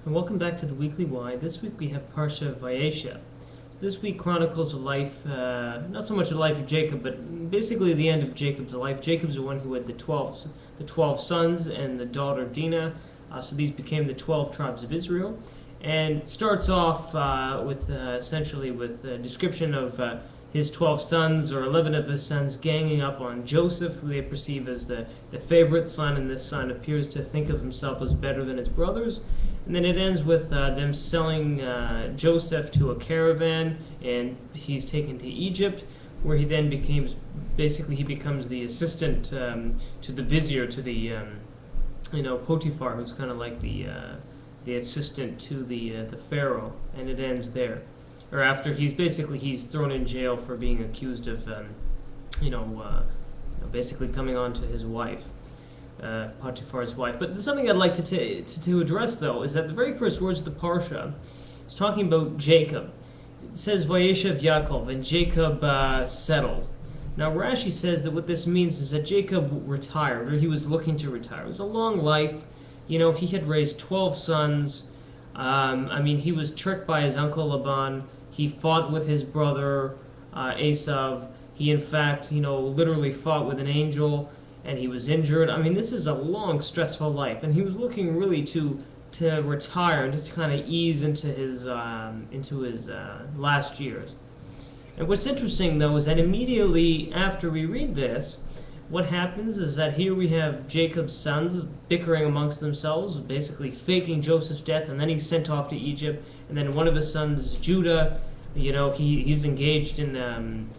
And welcome back to the Weekly Why. This week we have Parsha Vayeshev. So this week chronicles a life, not so much the life of Jacob, but basically the end of Jacob's life. Jacob's the one who had the 12 sons and the daughter Dinah. So these became the 12 tribes of Israel. And it starts off with essentially with a description of his 12 sons, or 11 of his sons, ganging up on Joseph, who they perceive as the favorite son, and this son appears to think of himself as better than his brothers. And then it ends with them selling Joseph to a caravan, and he's taken to Egypt, where he then becomes the assistant to the vizier, to the Potiphar, who's kind of like the assistant to the pharaoh, and it ends there. Or after he's thrown in jail for being accused of basically coming on to his wife, Potiphar's wife. But something I'd like to address, though, is that the very first words of the Parsha is talking about Jacob. It says Vayeshev Yaakov, and Jacob settled. Now Rashi says that what this means is that Jacob retired, or he was looking to retire. It was a long life. He had raised 12 sons. He was tricked by his uncle Laban. He fought with his brother Esav. He, in fact, literally fought with an angel, and he was injured. This is a long, stressful life, and he was looking really to retire and just to kind of ease into his last years. And what's interesting, though, is that immediately after we read this, what happens is that here we have Jacob's sons bickering amongst themselves, basically faking Joseph's death, and then he's sent off to Egypt. And then one of his sons, Judah, he's engaged in, an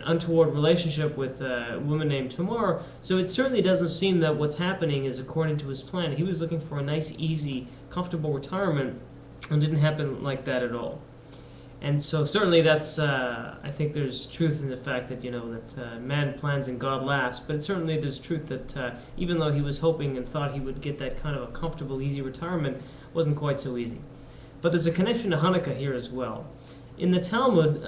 untoward relationship with a woman named Tamar. So it certainly doesn't seem that what's happening is according to his plan. He was looking for a nice, easy, comfortable retirement, and it didn't happen like that at all. And so certainly that's, I think there's truth in the fact that, that man plans and God laughs. But certainly there's truth that even though he was hoping and thought he would get that kind of a comfortable, easy retirement, it wasn't quite so easy. But there's a connection to Hanukkah here as well. In the Talmud,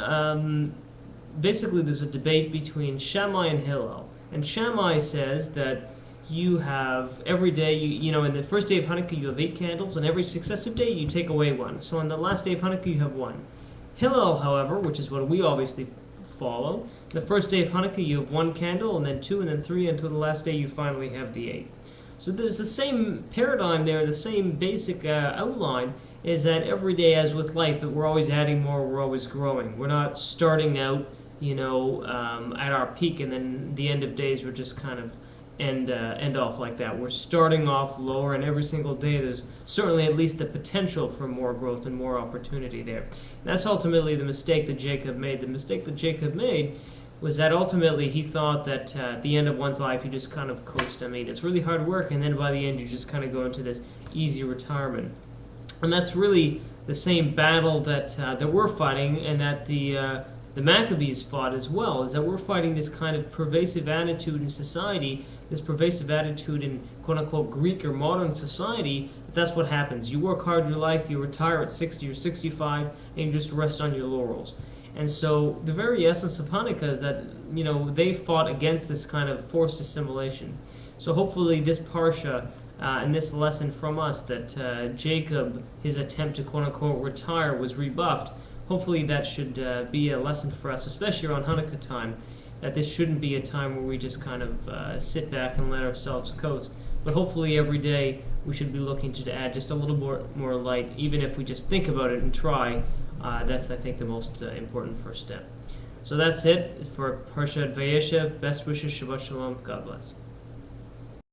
basically there's a debate between Shammai and Hillel. And Shammai says that you have every day, in the first day of Hanukkah you have 8 candles, and every successive day you take away one. So on the last day of Hanukkah you have 1. Hillel, however, which is what we obviously follow, the first day of Hanukkah you have 1 candle, and then 2, and then 3, until the last day you finally have the 8. So there's the same paradigm there, the same basic outline, is that every day, as with life, that we're always adding more, we're always growing. We're not starting out, at our peak, and then the end of days we're just kind of end off like that. We're starting off lower, and every single day there's certainly at least the potential for more growth and more opportunity there. And that's ultimately the mistake that Jacob made. The mistake that Jacob made was that ultimately he thought that at the end of one's life you just kind of coast. It's really hard work, and then by the end you just kind of go into this easy retirement. And that's really the same battle that we're fighting, and that the Maccabees fought as well, is that we're fighting this kind of pervasive attitude in society, this pervasive attitude in quote-unquote Greek or modern society. That's what happens. You work hard in your life, you retire at 60 or 65, and you just rest on your laurels. And so the very essence of Hanukkah is that, they fought against this kind of forced assimilation. So hopefully this Parsha and this lesson from us, that Jacob, his attempt to quote-unquote retire, was rebuffed. Hopefully that should be a lesson for us, especially around Hanukkah time, that this shouldn't be a time where we just kind of sit back and let ourselves coast. But hopefully every day we should be looking to add just a little more light, even if we just think about it and try. That's, I think, the most important first step. So that's it for Parshat Vayeshev. Best wishes, Shabbat Shalom, God bless.